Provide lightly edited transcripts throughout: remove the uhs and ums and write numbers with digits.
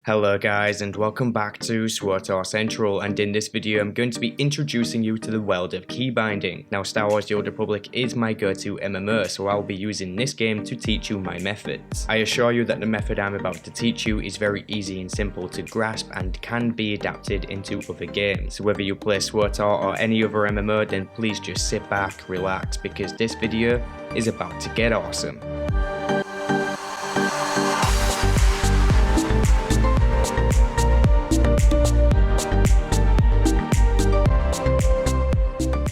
Hello guys and welcome back to SWTOR Central, and in this video I'm going to be introducing you to the world of keybinding. Now Star Wars The Old Republic is my go-to MMO, so I'll be using this game to teach you my methods. I assure you that the method I'm about to teach you is very easy and simple to grasp and can be adapted into other games. So whether you play SWTOR or any other MMO, then please just sit back, relax, because this video is about to get awesome.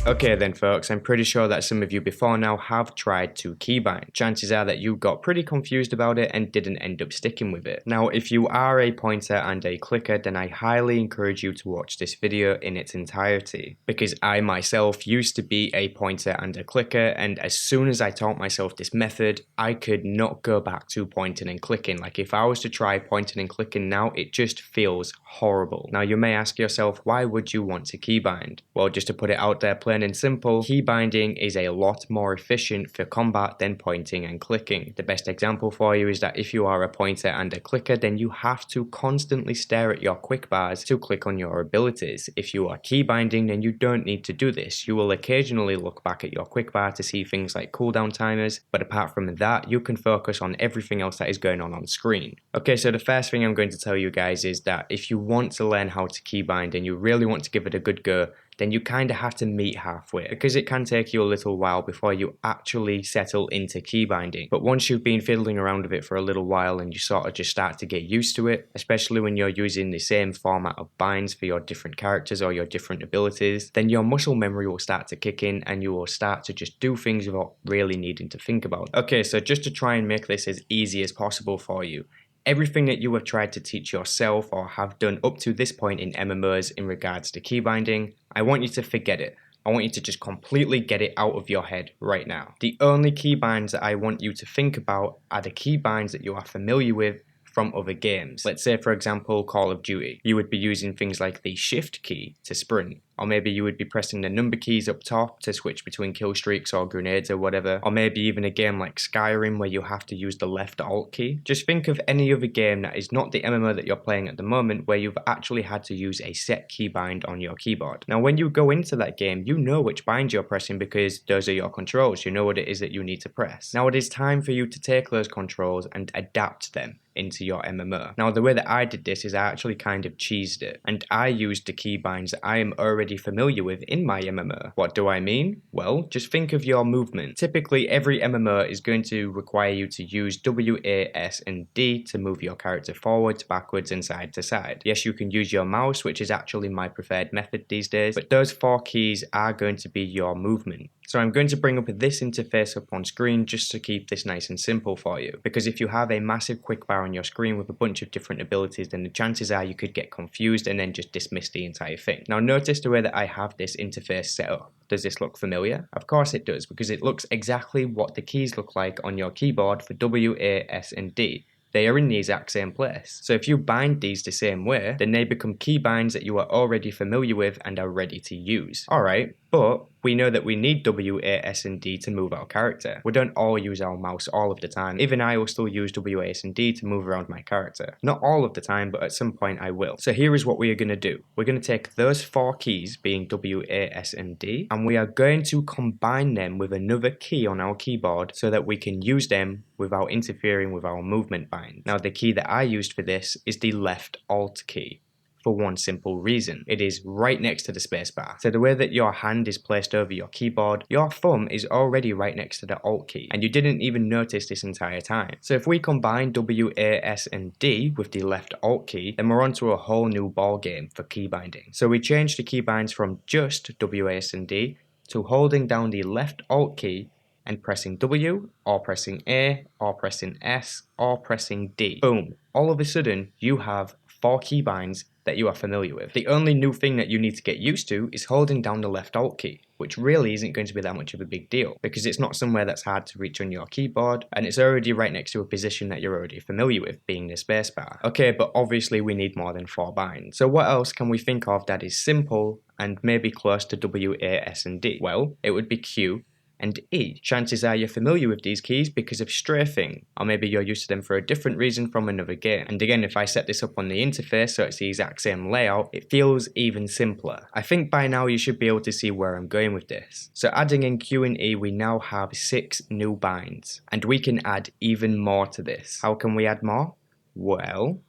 Okay then folks, I'm pretty sure that some of you before now have tried to keybind. Chances are that you got pretty confused about it and didn't end up sticking with it. Now if you are a pointer and a clicker, then I highly encourage you to watch this video in its entirety, because I myself used to be a pointer and a clicker, and as soon as I taught myself this method, I could not go back to pointing and clicking. Like if I was to try pointing and clicking now, it just feels horrible. Now you may ask yourself, why would you want to keybind? Well, just to put it out there plain and simple, keybinding is a lot more efficient for combat than pointing and clicking. The best example for you is that if you are a pointer and a clicker, then you have to constantly stare at your quick bars to click on your abilities. If you are keybinding, then you don't need to do this. You will occasionally look back at your quick bar to see things like cooldown timers, but apart from that, you can focus on everything else that is going on screen. Okay, so the first thing I'm going to tell you guys is that if you want to learn how to keybind and you really want to give it a good go, then you kind of have to meet halfway, because it can take you a little while before you actually settle into keybinding. But once you've been fiddling around with it for a little while and you sort of just start to get used to it, especially when you're using the same format of binds for your different characters or your different abilities, then your muscle memory will start to kick in and you will start to just do things without really needing to think about it. Okay, so just to try and make this as easy as possible for you, everything that you have tried to teach yourself or have done up to this point in MMOs in regards to keybinding, I want you to forget it. I want you to just completely get it out of your head right now. The only keybinds that I want you to think about are the keybinds that you are familiar with from other games. Let's say for example Call of Duty. You would be using things like the shift key to sprint, or maybe you would be pressing the number keys up top to switch between kill streaks or grenades or whatever, or maybe even a game like Skyrim where you have to use the left alt key. Just think of any other game that is not the MMO that you're playing at the moment where you've actually had to use a set keybind on your keyboard. Now when you go into that game, you know which bind you're pressing because those are your controls. You know what it is that you need to press. Now it is time for you to take those controls and adapt them into your MMO. Now the way that I did this is I actually kind of cheesed it, and I used the keybinds that I am already familiar with in my MMO. What do I mean? Well, just think of your movement. Typically every MMO is going to require you to use W, A, S and D to move your character forwards, backwards and side to side. Yes, you can use your mouse, which is actually my preferred method these days, but those four keys are going to be your movement. So I'm going to bring up this interface up on screen just to keep this nice and simple for you, because if you have a massive quick bar on your screen with a bunch of different abilities, then the chances are you could get confused and then just dismiss the entire thing. Now notice the way that I have this interface set up. Does this look familiar? Of course it does, because it looks exactly what the keys look like on your keyboard for W, A, S and D. They are in the exact same place. So if you bind these the same way, then they become keybinds that you are already familiar with and are ready to use. Alright, but we know that we need W, A, S and D to move our character. We don't all use our mouse all of the time. Even I will still use W, A, S and D to move around my character. Not all of the time, but at some point I will. So here is what we are going to do. We're going to take those four keys, being W, A, S and D, and we are going to combine them with another key on our keyboard so that we can use them without interfering with our movement bind. Now the key that I used for this is the left alt key. For one simple reason. It is right next to the spacebar. So the way that your hand is placed over your keyboard, your thumb is already right next to the alt key, and you didn't even notice this entire time. So if we combine W, A, S and D with the left alt key, then we're onto a whole new ball game for keybinding. So we changed the keybinds from just W, A, S and D to holding down the left alt key and pressing W, or pressing A, or pressing S, or pressing D. Boom. All of a sudden, you have four keybinds that you are familiar with. The only new thing that you need to get used to is holding down the left alt key, which really isn't going to be that much of a big deal, because it's not somewhere that's hard to reach on your keyboard, and it's already right next to a position that you're already familiar with, being the spacebar. Okay, but obviously we need more than 4 binds. So what else can we think of that is simple and maybe close to W, A, S and D? Well, it would be Q, and E. Chances are you're familiar with these keys because of strafing, or maybe you're used to them for a different reason from another game. And again, if I set this up on the interface so it's the exact same layout, it feels even simpler. I think by now you should be able to see where I'm going with this. So adding in Q and E, we now have 6 new binds, and we can add even more to this. How can we add more? Well,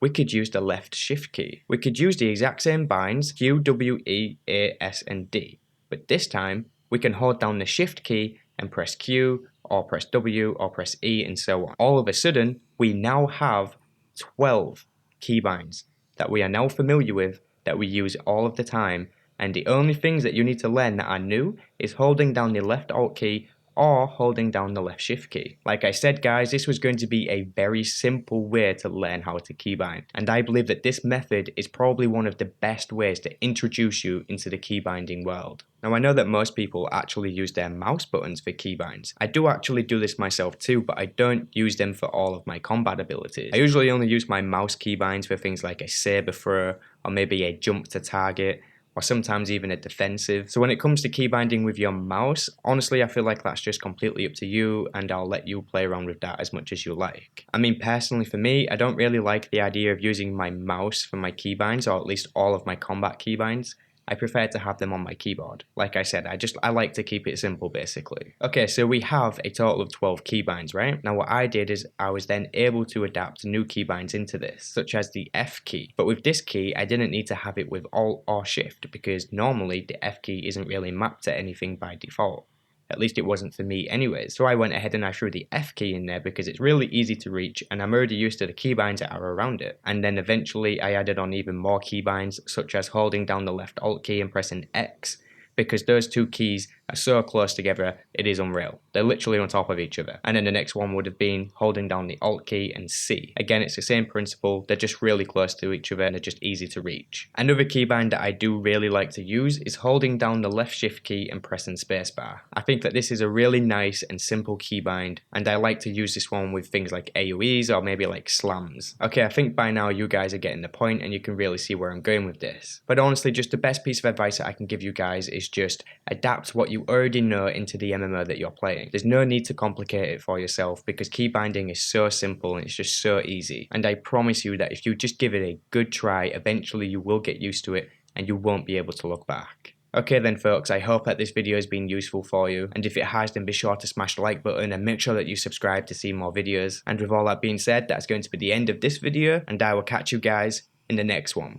we could use the left shift key. We could use the exact same binds, Q, W, E, A, S, and D, but this time we can hold down the shift key and press Q, or press W, or press E, and so on. All of a sudden, we now have 12 keybinds that we are now familiar with, that we use all of the time, and the only things that you need to learn that are new is holding down the left Alt key or holding down the left shift key. Like I said guys, this was going to be a very simple way to learn how to keybind, and I believe that this method is probably one of the best ways to introduce you into the keybinding world. Now I know that most people actually use their mouse buttons for keybinds. I do actually do this myself too, but I don't use them for all of my combat abilities. I usually only use my mouse keybinds for things like a saber throw, or maybe a jump to target, or sometimes even a defensive. So when it comes to keybinding with your mouse, honestly I feel like that's just completely up to you, and I'll let you play around with that as much as you like. I mean, personally for me, I don't really like the idea of using my mouse for my keybinds, or at least all of my combat keybinds. I prefer to have them on my keyboard. Like I said, I like to keep it simple basically. Okay, so we have a total of 12 keybinds, right? Now what I did is I was then able to adapt new keybinds into this, such as the F key. But with this key, I didn't need to have it with Alt or Shift, because normally the F key isn't really mapped to anything by default. At least it wasn't for me anyways. So I went ahead and I threw the F key in there because it's really easy to reach and I'm already used to the keybinds that are around it. And then eventually I added on even more keybinds, such as holding down the left Alt key and pressing X, because those two keys are so close together, it is unreal. They're literally on top of each other. And then the next one would have been holding down the Alt key and C. Again, it's the same principle, they're just really close to each other and they're just easy to reach. Another keybind that I do really like to use is holding down the left shift key and pressing spacebar. I think that this is a really nice and simple keybind, and I like to use this one with things like AoEs or maybe like slams. Okay, I think by now you guys are getting the point and you can really see where I'm going with this. But honestly, just the best piece of advice that I can give you guys is just adapt what you already know into the MMO that you're playing. There's no need to complicate it for yourself, because keybinding is so simple and it's just so easy. And I promise you that if you just give it a good try, eventually you will get used to it and you won't be able to look back. Okay then folks, I hope that this video has been useful for you, and if it has, then be sure to smash the like button and make sure that you subscribe to see more videos. And with all that being said, that's going to be the end of this video, and I will catch you guys in the next one.